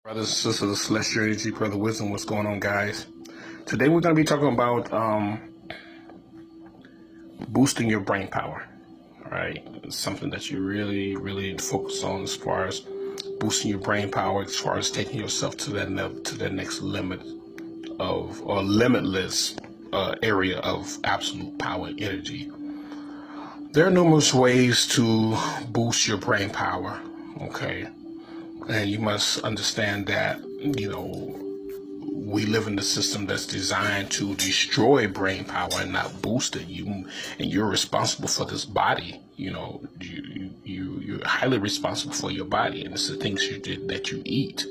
Brothers and sisters of Celestial Energy, Brother Wisdom, what's going on, guys? Today we're going to be talking about boosting your brain power. All right, it's something that you really need to focus on as far as boosting your brain power, as far as taking yourself to that next limit of or limitless area of absolute power and energy. There are numerous ways to boost your brain power. Okay. And you must understand that, we live in a system that's designed to destroy brain power and not boost it. You're responsible for this body. You're highly responsible for your body, and it's the things that you eat,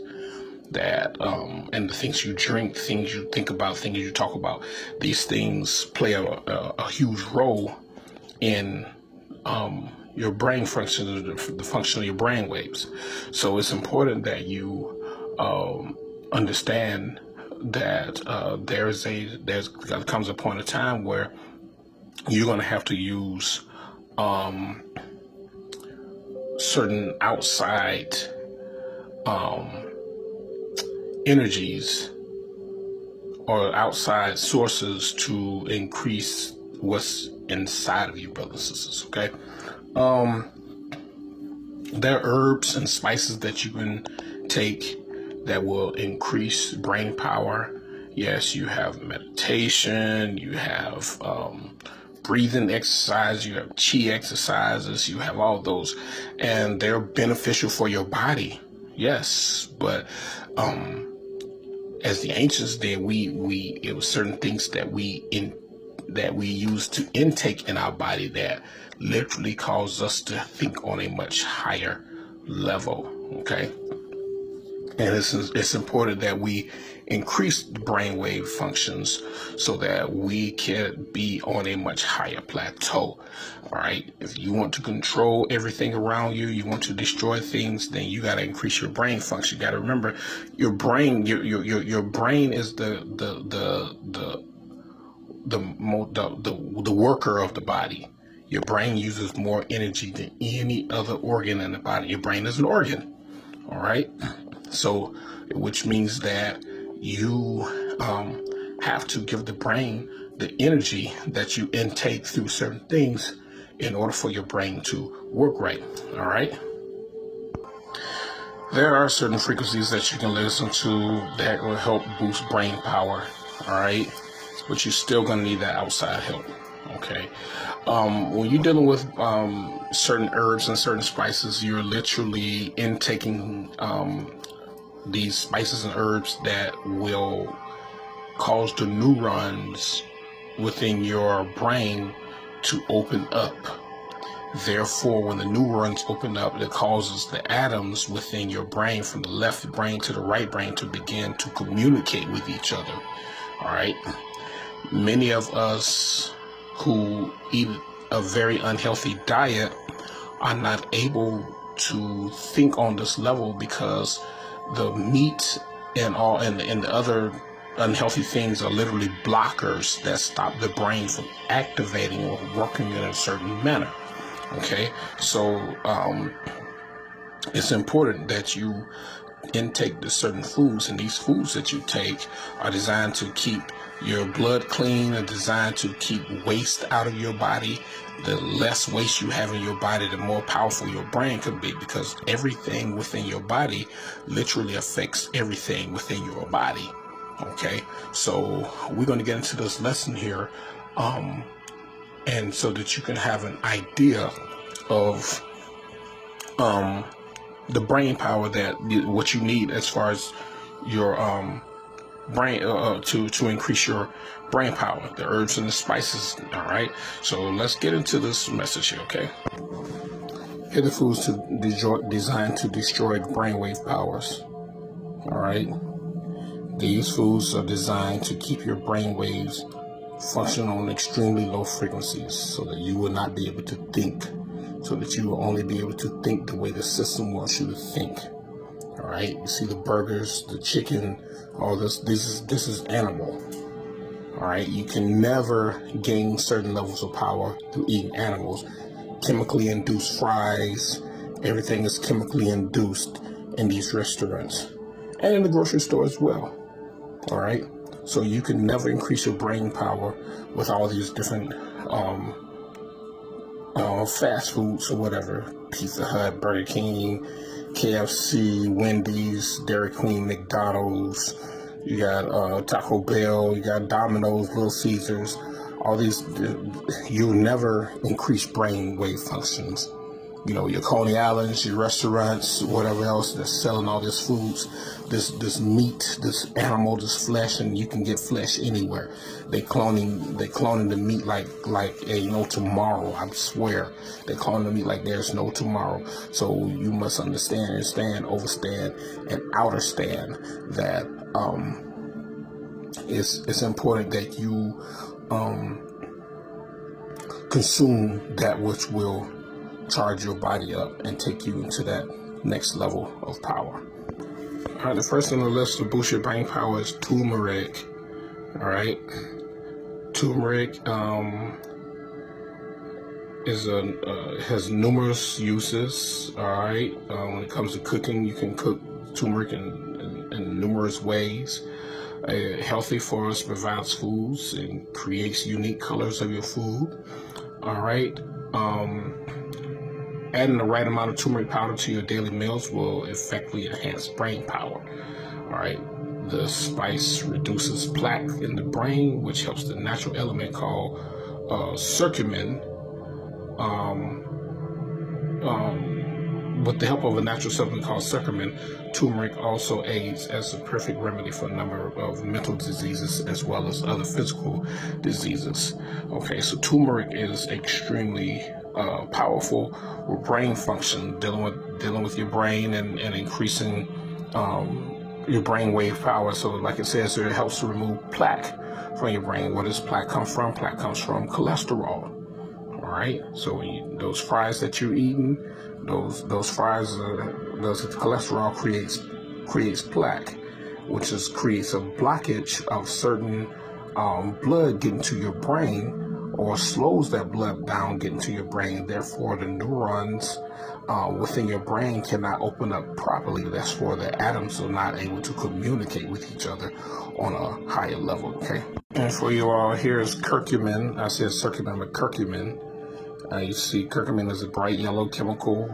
and the things you drink, things you think about, things you talk about. These things play a huge role in your brain function, the function of your brain waves. So it's important that you understand that there comes a point of time where you're going to have to use certain outside energies or outside sources to increase what's inside of you, brothers and sisters. Okay. There are herbs and spices that you can take that will increase brain power. Yes, you have meditation, you have breathing exercise, you have chi exercises, you have all those, and they're beneficial for your body. Yes, but as the ancients did, it was certain things that we use to intake in our body that literally cause us to think on a much higher level. Okay. And it's important that we increase the brainwave functions so that we can be on a much higher plateau. All right. If you want to control everything around you, you want to destroy things, then you got to increase your brain function. You got to remember your brain. Your brain is the worker of the body. Your brain uses more energy than any other organ in the body. Your brain is an organ. All right. So, which means that you have to give the brain the energy that you intake through certain things in order for your brain to work right. All right. There are certain frequencies that you can listen to that will help boost brain power. All right. But you're still going to need that outside help. Okay. When you're dealing with certain herbs and certain spices, you're literally intaking these spices and herbs that will cause the neurons within your brain to open up. Therefore, when the neurons open up, it causes the atoms within your brain, from the left brain to the right brain, to begin to communicate with each other. All right. Many of us who eat a very unhealthy diet are not able to think on this level because the meat and the other unhealthy things are literally blockers that stop the brain from activating or working in a certain manner. Okay, so it's important that you intake the certain foods, and these foods that you take are designed to keep your blood clean, are designed to keep waste out of your body. The less waste you have in your body, the more powerful your brain can be, because everything within your body literally affects everything within your body. Okay, so we're going to get into this lesson here, and so that you can have an idea of the brain power what you need as far as your brain to increase your brain power, the herbs and the spices. All right, so let's get into this message here. Okay, here are the foods designed to destroy brainwave powers. All right, these foods are designed to keep your brain waves functioning on extremely low frequencies, so that you will not be able to think, so that you will only be able to think the way the system wants you to think. All right, you see the burgers, the chicken, all this. This is animal. All right, you can never gain certain levels of power through eating animals. Chemically induced fries, everything is chemically induced in these restaurants. and in the grocery store as well. All right. So you can never increase your brain power with all these different fast foods or whatever. Pizza Hut, Burger King, KFC, Wendy's, Dairy Queen, McDonald's. You got Taco Bell. You got Domino's, Little Caesars. All these, you'll never increase brain wave functions. You know, your Coney Islands, your restaurants, whatever else that's selling all these foods, this meat, this animal, this flesh, and you can get flesh anywhere. They cloning the meat like no tomorrow. I swear, they cloning the meat like there's no tomorrow. So you must understand, overstand, and understand that it's important that you consume that which will charge your body up and take you into that next level of power. All right, the first on the list to boost your brain power is turmeric. All right, turmeric has numerous uses. All right, when it comes to cooking, you can cook turmeric in numerous ways. Healthy for us, provides foods and creates unique colors of your food. All right. Adding the right amount of turmeric powder to your daily meals will effectively enhance brain power. All right. The spice reduces plaque in the brain, which helps the natural element called curcumin. With the help of a natural supplement called curcumin, turmeric also aids as a perfect remedy for a number of mental diseases as well as other physical diseases. Okay, so turmeric is extremely powerful with brain function, dealing with your brain and increasing your brain wave power. So like it says here, it helps to remove plaque from your brain. Where does plaque come from? Plaque comes from cholesterol. All right, so those fries that you're eating, those fries, those cholesterol creates plaque, which creates a blockage of certain blood getting to your brain, or slows that blood down getting to your brain. Therefore, the neurons within your brain cannot open up properly. That's where the atoms are not able to communicate with each other on a higher level. Okay, and for you all, here's curcumin. I said curcumin, but curcumin. You see, curcumin is a bright yellow chemical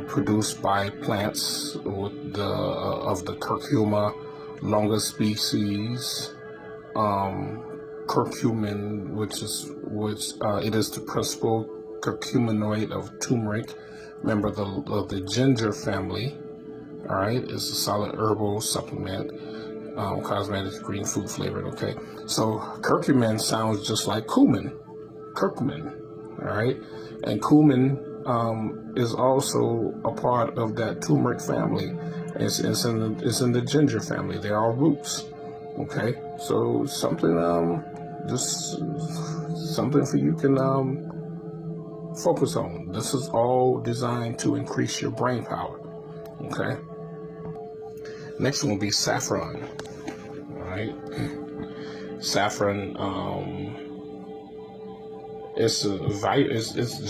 produced by plants with of the Curcuma longa species. Curcumin, which it is the principal curcuminoid of turmeric, member of the ginger family. All right, it's a solid herbal supplement, cosmetic, green food flavored. Okay, so curcumin sounds just like curcumin. All right, and cumin is also a part of that turmeric family. It's in the ginger family. They're all roots. Okay, so something just something for you can focus on. This is all designed to increase your brain power. Okay. Next one will be saffron. All right, saffron. It's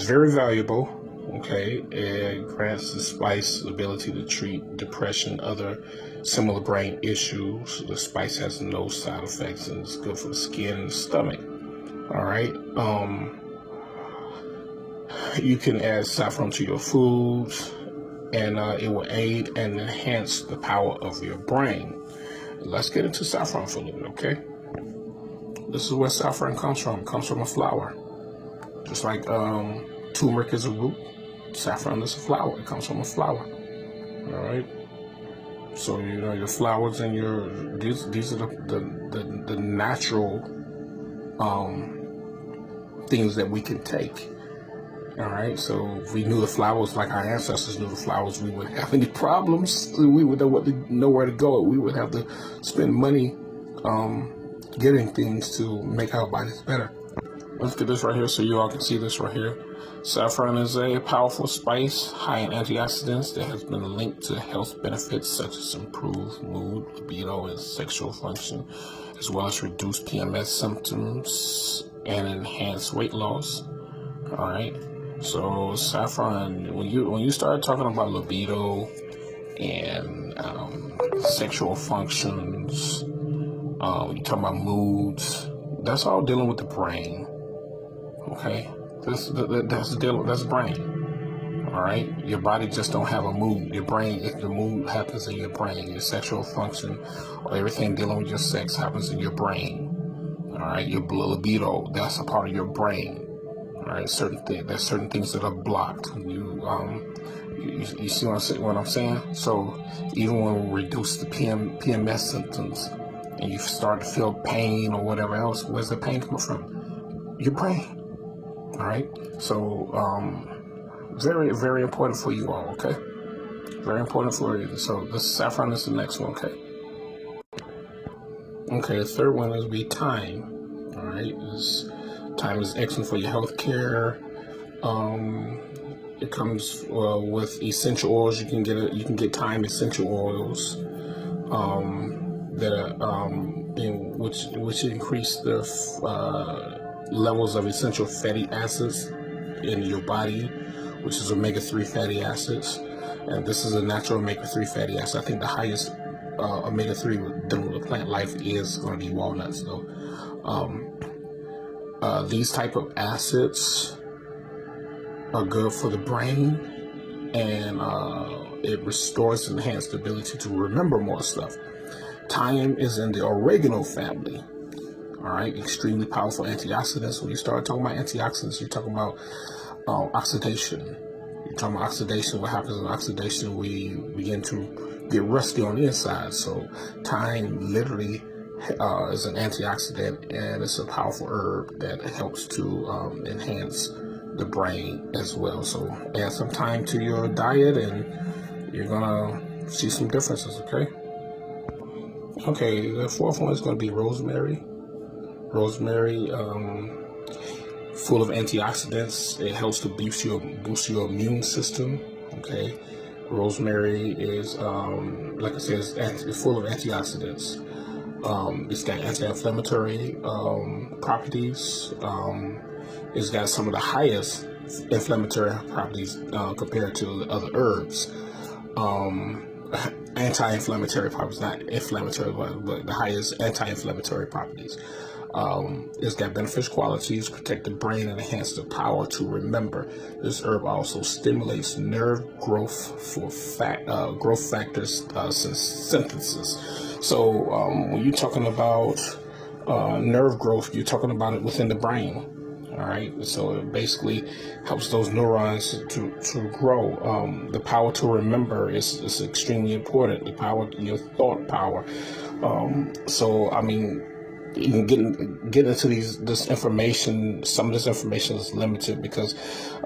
very valuable. Okay, it grants the spice ability to treat depression, other similar brain issues. The spice has no side effects and it's good for the skin and the stomach. All right. You can add saffron to your foods, and it will aid and enhance the power of your brain. Let's get into saffron for a little bit. Okay. This is where saffron comes from. It comes from a flower. Just like turmeric is a root, saffron is a flower. It comes from a flower. All right. So your flowers and these are the natural things that we can take. All right. So if we knew the flowers like our ancestors knew the flowers, we wouldn't have any problems. We would know where to go. We would have to spend money getting things to make our bodies better. Let's get this right here so you all can see this right here. Saffron is a powerful spice high in antioxidants that has been linked to health benefits such as improved mood, libido, and sexual function, as well as reduced PMS symptoms and enhanced weight loss. All right. So saffron, when you start talking about libido and sexual functions. You talk about moods. That's all dealing with the brain. Okay, that's the brain. All right, your body just don't have a mood. Your brain, if the mood happens in your brain, your sexual function or everything dealing with your sex happens in your brain. All right, your libido, that's a part of your brain. All right, there's certain things that are blocked. You see what I'm saying? So even when we reduce the PMS symptoms and you start to feel pain or whatever else, where's the pain coming from? Your brain. All right, so very, very important for you all, okay? Very important for you. So the saffron is the next one, okay? Okay, the third one is be time. All right, time is excellent for your health care. It comes with essential oils. You can get thyme essential oils that are which increase the levels of essential fatty acids in your body, which is omega-3 fatty acids. And this is a natural omega-3 fatty acid. I think the highest omega-3 dealing with plant life is going to be walnuts, though. These type of acids are good for the brain, and it restores and enhances the ability to remember more stuff. Thyme is in the oregano family. All right, extremely powerful antioxidants. When you start talking about antioxidants, you're talking about oxidation. You're talking about oxidation. What happens in oxidation? We begin to get rusty on the inside. So thyme literally is an antioxidant, and it's a powerful herb that helps to enhance the brain as well. So add some thyme to your diet, and you're gonna see some differences. Okay, the fourth one is going to be rosemary. Rosemary, full of antioxidants. It helps to boost your immune system. Okay, rosemary is, like I said, it's full of antioxidants. It's got anti-inflammatory properties. It's got some of the highest inflammatory properties compared to the other herbs. Anti-inflammatory properties, not inflammatory, but the highest anti-inflammatory properties. It's got beneficial qualities, protect the brain, and enhance the power to remember. This herb also stimulates nerve growth for growth factors synthesis. So when you're talking about nerve growth, you're talking about it within the brain. All right, so it basically helps those neurons to grow. The power to remember is extremely important. The power, your thought power. So I mean, even get into this information. Some of this information is limited because,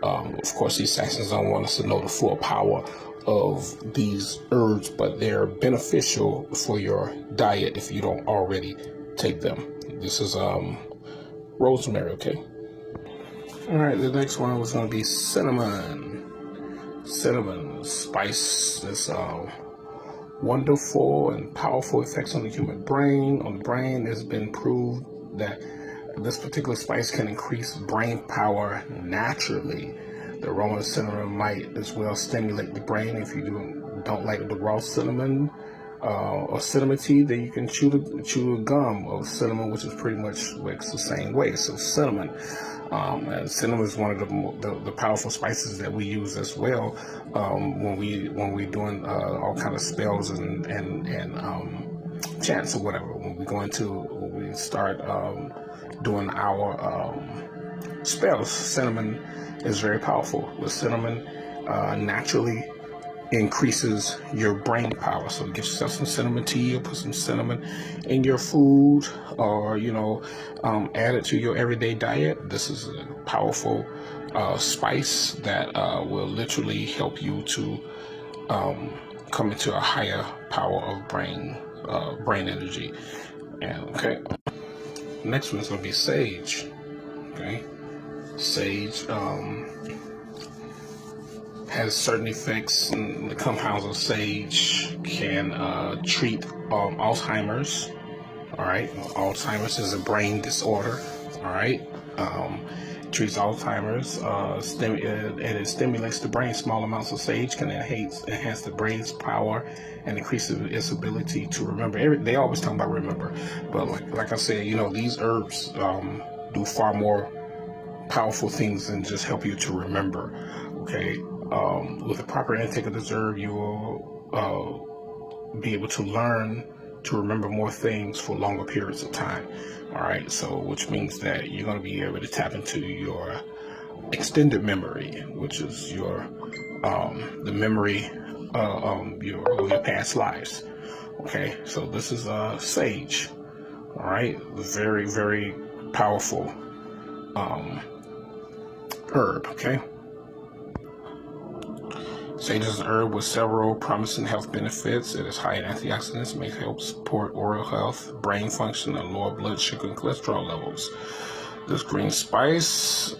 of course, these sections don't want us to know the full power of these herbs, but they're beneficial for your diet if you don't already take them. This is rosemary, okay? All right, the next one was going to be cinnamon. Cinnamon spice. This wonderful and powerful effects on the human brain. On the brain, it's been proved that this particular spice can increase brain power naturally. The aroma of cinnamon might as well stimulate the brain. If you don't like the raw cinnamon or cinnamon tea, then you can chew a gum of cinnamon, which is pretty much works the same way. So cinnamon. And cinnamon is one of the powerful spices that we use as well when we doing all kind of spells and chants or whatever. When we start doing our spells, cinnamon is very powerful. The cinnamon naturally increases your brain power. So get yourself some cinnamon tea or put some cinnamon in your food, or add it to your everyday diet. This is a powerful spice that will literally help you to come into a higher power of brain energy. And okay, next one's gonna be sage. Okay, sage has certain effects, and the compounds of sage can treat Alzheimer's. All right, Alzheimer's is a brain disorder. All right, treats Alzheimer's, and it stimulates the brain. Small amounts of sage can enhance the brain's power and increase its ability to remember. They always talk about remember, but like I said, these herbs do far more powerful things than just help you to remember. Okay, with the proper intake of this herb, you will be able to learn to remember more things for longer periods of time. All right, so which means that you're going to be able to tap into your extended memory, which is your the memory of your past lives. Okay, so this is sage. All right, very, very powerful herb. Okay, sage is an herb with several promising health benefits. It is high in antioxidants, may help support oral health, brain function, and lower blood sugar and cholesterol levels. This green spice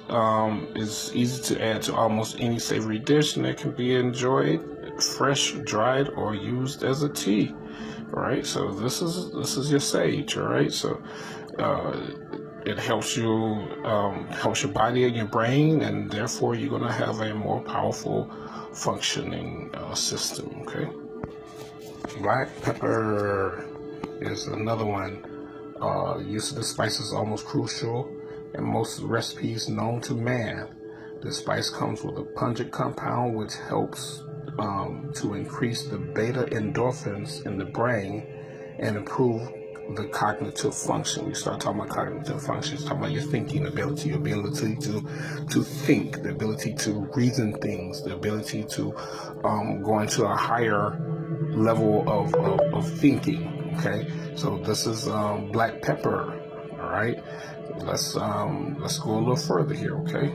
is easy to add to almost any savory dish, and it can be enjoyed fresh, dried, or used as a tea. All right, so this is your sage. All right, so it helps you helps your body and your brain, and therefore you're going to have a more powerful functioning system. Okay, black pepper is another one. Use of the spice is almost crucial in most recipes known to man. The spice comes with a pungent compound which helps to increase the beta endorphins in the brain and improve the cognitive function. We start talking about cognitive functions, talking about your thinking ability, your ability to think, the ability to reason things, the ability to go into a higher level of thinking. Okay, so this is black pepper. All right, let's go a little further here. Okay,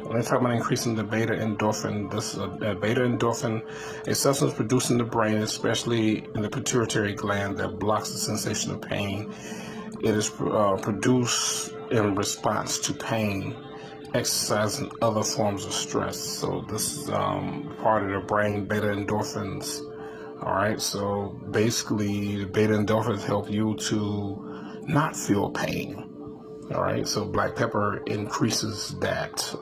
let's talk about increasing the beta endorphin. This beta endorphin, a substance produced in the brain, especially in the pituitary gland, that blocks the sensation of pain. It is produced in response to pain, exercise, and other forms of stress. So this is part of the brain, beta endorphins. All right, so basically the beta endorphins help you to not feel pain. All right, so black pepper increases that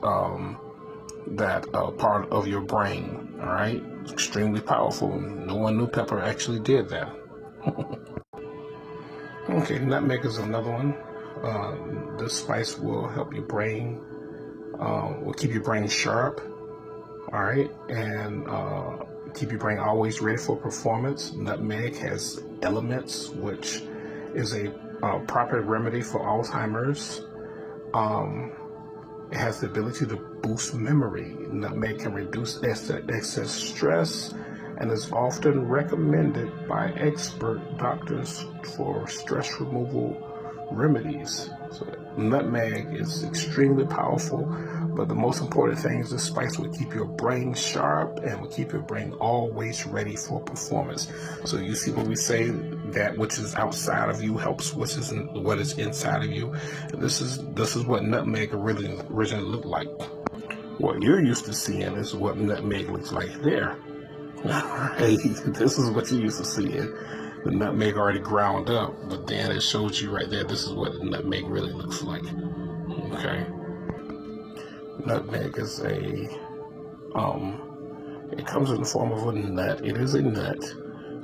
part of your brain. All right, it's extremely powerful. No one knew pepper actually did that. Okay, nutmeg is another one. This spice will help your brain, will keep your brain sharp. All right, and keep your brain always ready for performance. Nutmeg has elements, which is a proper remedy for Alzheimer's. It has the ability to boost memory. Nutmeg can reduce excess stress and is often recommended by expert doctors for stress removal remedies. So nutmeg is extremely powerful, but the most important thing is this spice will keep your brain sharp and will keep your brain always ready for performance. So you see what we say, that which is outside of you helps what is inside of you. And this is what nutmeg originally looked like. What you're used to seeing is what nutmeg looks like there. Hey, this is what you used to see. The nutmeg already ground up, but then it shows you right there, this is what the nutmeg really looks like. Okay. Nutmeg is it comes in the form of a nut. It is a nut.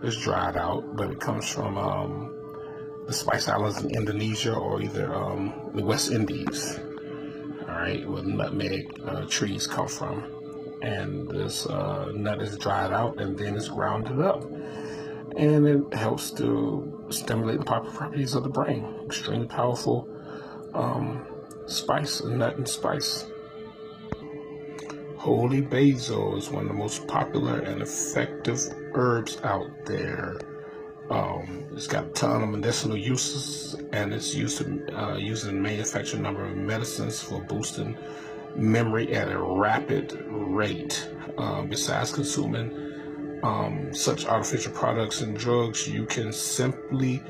It's dried out, but it comes from the Spice Islands in Indonesia or either the West Indies. All right, where nutmeg trees come from. And this nut is dried out and then it's grounded up. And it helps to stimulate the properties of the brain. Extremely powerful spice, nut and spice. Holy basil is one of the most popular and effective herbs out there. It's got a ton of medicinal uses, and it's used in manufacturing a number of medicines for boosting memory at a rapid rate. Besides consuming such artificial products and drugs, you can simply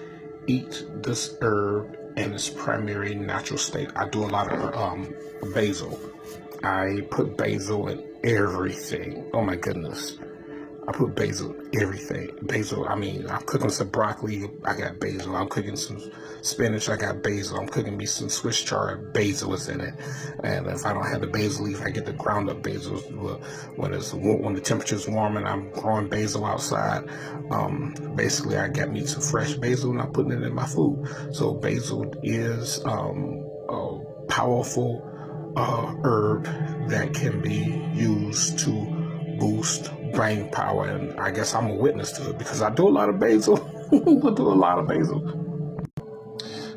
eat this herb in its primary natural state. I do a lot of basil. I put basil in everything. Oh my goodness. I put basil, everything. Basil, I mean, I'm cooking some broccoli, I got basil. I'm cooking some spinach, I got basil. I'm cooking me some Swiss chard, basil is in it. And if I don't have the basil leaf, I get the ground up basil. When the temperature's warm and I'm growing basil outside, basically I got me some fresh basil and I'm putting it in my food. So basil is a powerful herb that can be used to boost brain power, and I guess I'm a witness to it because I do a lot of basil. I do a lot of basil.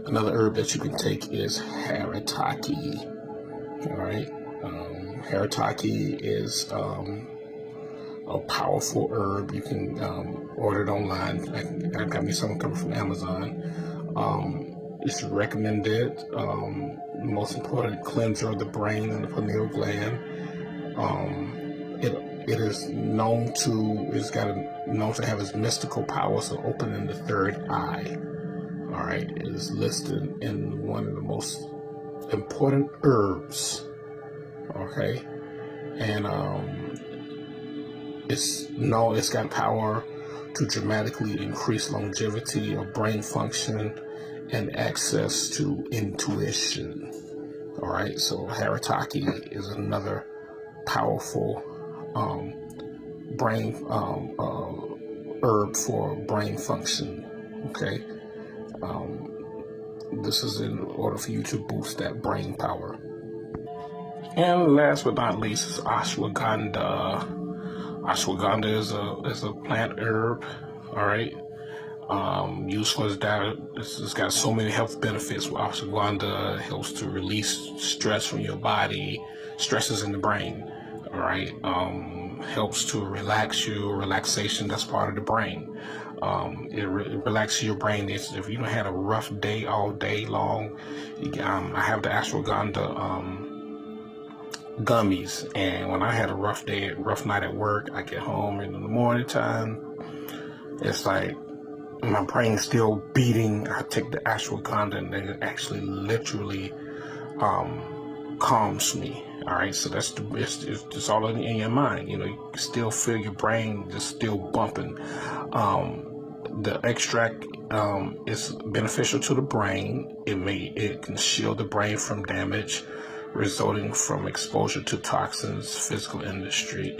Another herb that you can take is haritaki. All right, haritaki is a powerful herb. You can order it online. I got me some coming from Amazon. It's recommended. Most important cleanser of the brain and the pineal gland. It is known to have its mystical powers of opening the third eye. All right, it is listed in one of the most important herbs. Okay, and it's got power to dramatically increase longevity of brain function and access to intuition. All right, so haritaki is another powerful brain herb for brain function. Okay, this is in order for you to boost that brain power. And last but not least is ashwagandha. Ashwagandha is a plant herb. All right, used for its diet. It's got so many health benefits. Ashwagandha helps to release stress from your body. Stress is in the brain. All right, helps to relax you. Relaxation, that's part of the brain. It relaxes your brain. If you don't had a rough day all day long, I have the ashwagandha gummies, and when I had a rough night at work, I get home and in the morning time, it's like my brain's still beating. I take the ashwagandha and it actually literally calms me. All right, so it's all in your mind. You know, you can still feel your brain just still bumping. The extract is beneficial to the brain. It can shield the brain from damage resulting from exposure to toxins, physical injury,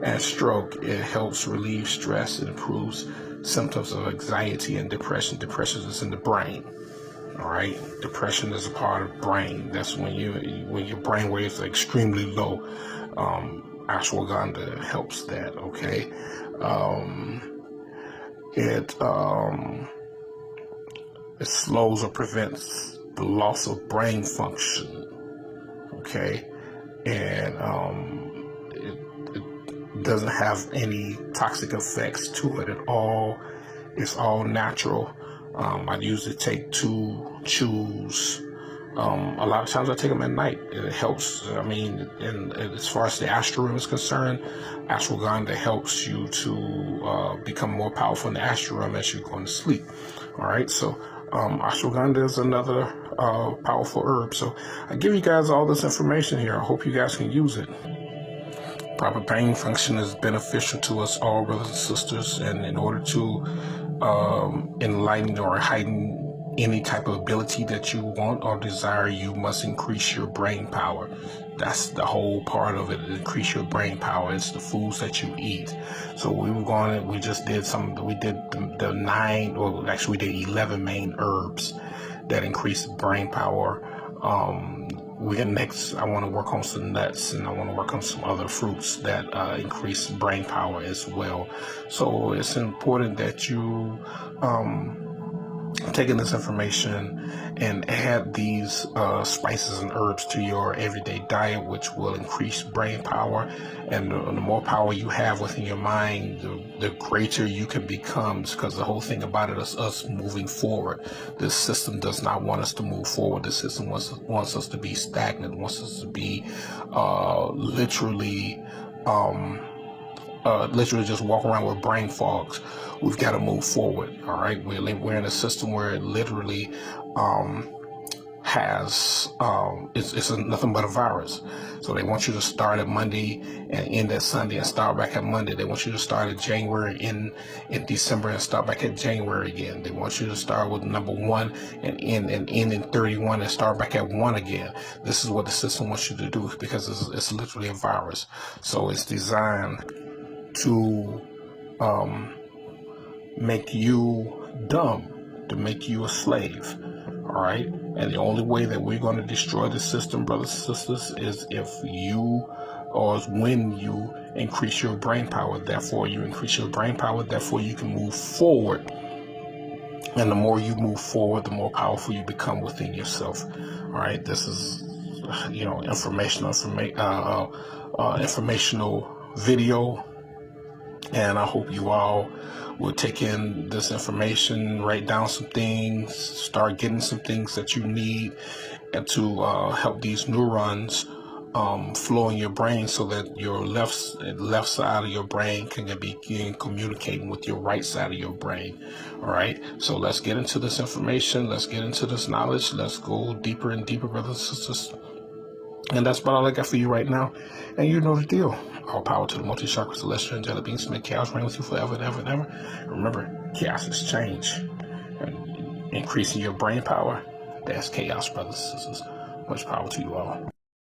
and stroke. It helps relieve stress. It improves symptoms of anxiety and depression. Depression is in the brain. All right, depression is a part of the brain. That's when your brain waves are extremely low. Ashwagandha helps that. Okay, it slows or prevents the loss of brain function. Okay, and it doesn't have any toxic effects to it at all. It's all natural. I usually take 2 chews. A lot of times I take them at night. It helps. I mean, and as far as the astral realm is concerned, ashwagandha helps you to become more powerful in the astral realm as you're going to sleep. All right, so ashwagandha is another powerful herb. So I give you guys all this information here. I hope you guys can use it. Proper brain function is beneficial to us all, brothers and sisters, and in order to enlighten or heighten any type of ability that you want or desire, you must increase your brain power. That's the whole part of it. Increase your brain power. It's the foods that you eat. So we did the 9, or actually we did 11 main herbs that increase brain power. Next, I want to work on some nuts, and I want to work on some other fruits that increase brain power as well. So it's important that you taking this information and add these spices and herbs to your everyday diet, which will increase brain power. And the more power you have within your mind, the greater you can become, because the whole thing about it is us moving forward. This system does not want us to move forward. The system wants us to be stagnant, wants us to be literally just walk around with brain fogs. We've got to move forward. All right, we're in a system where it literally has it's nothing but a virus. So they want you to start at Monday and end at Sunday and start back at Monday. They want you to start at January in December and start back at January again. They want you to start with number 1 and end in 31 and start back at 1 again. This is what the system wants you to do, because it's literally a virus. So it's designed to make you dumb, to make you a slave. All right. And the only way that we're going to destroy the system, brothers and sisters, is if you, or is when you increase your brain power. Therefore, you increase your brain power. Therefore, you can move forward. And the more you move forward, the more powerful you become within yourself. All right. This is, informational video. And I hope you all will take in this information, write down some things, start getting some things that you need, and to help these neurons flow in your brain, so that your left side of your brain can begin communicating with your right side of your brain. All right. So let's get into this information. Let's get into this knowledge. Let's go deeper and deeper, brothers and sisters. And that's about all I got for you right now. And you know the deal. All power to the multi-chakra celestial angelic beings. May chaos reign with you forever and ever and ever. Remember, chaos is change. And increasing your brain power, that's chaos, brothers and sisters. Much power to you all.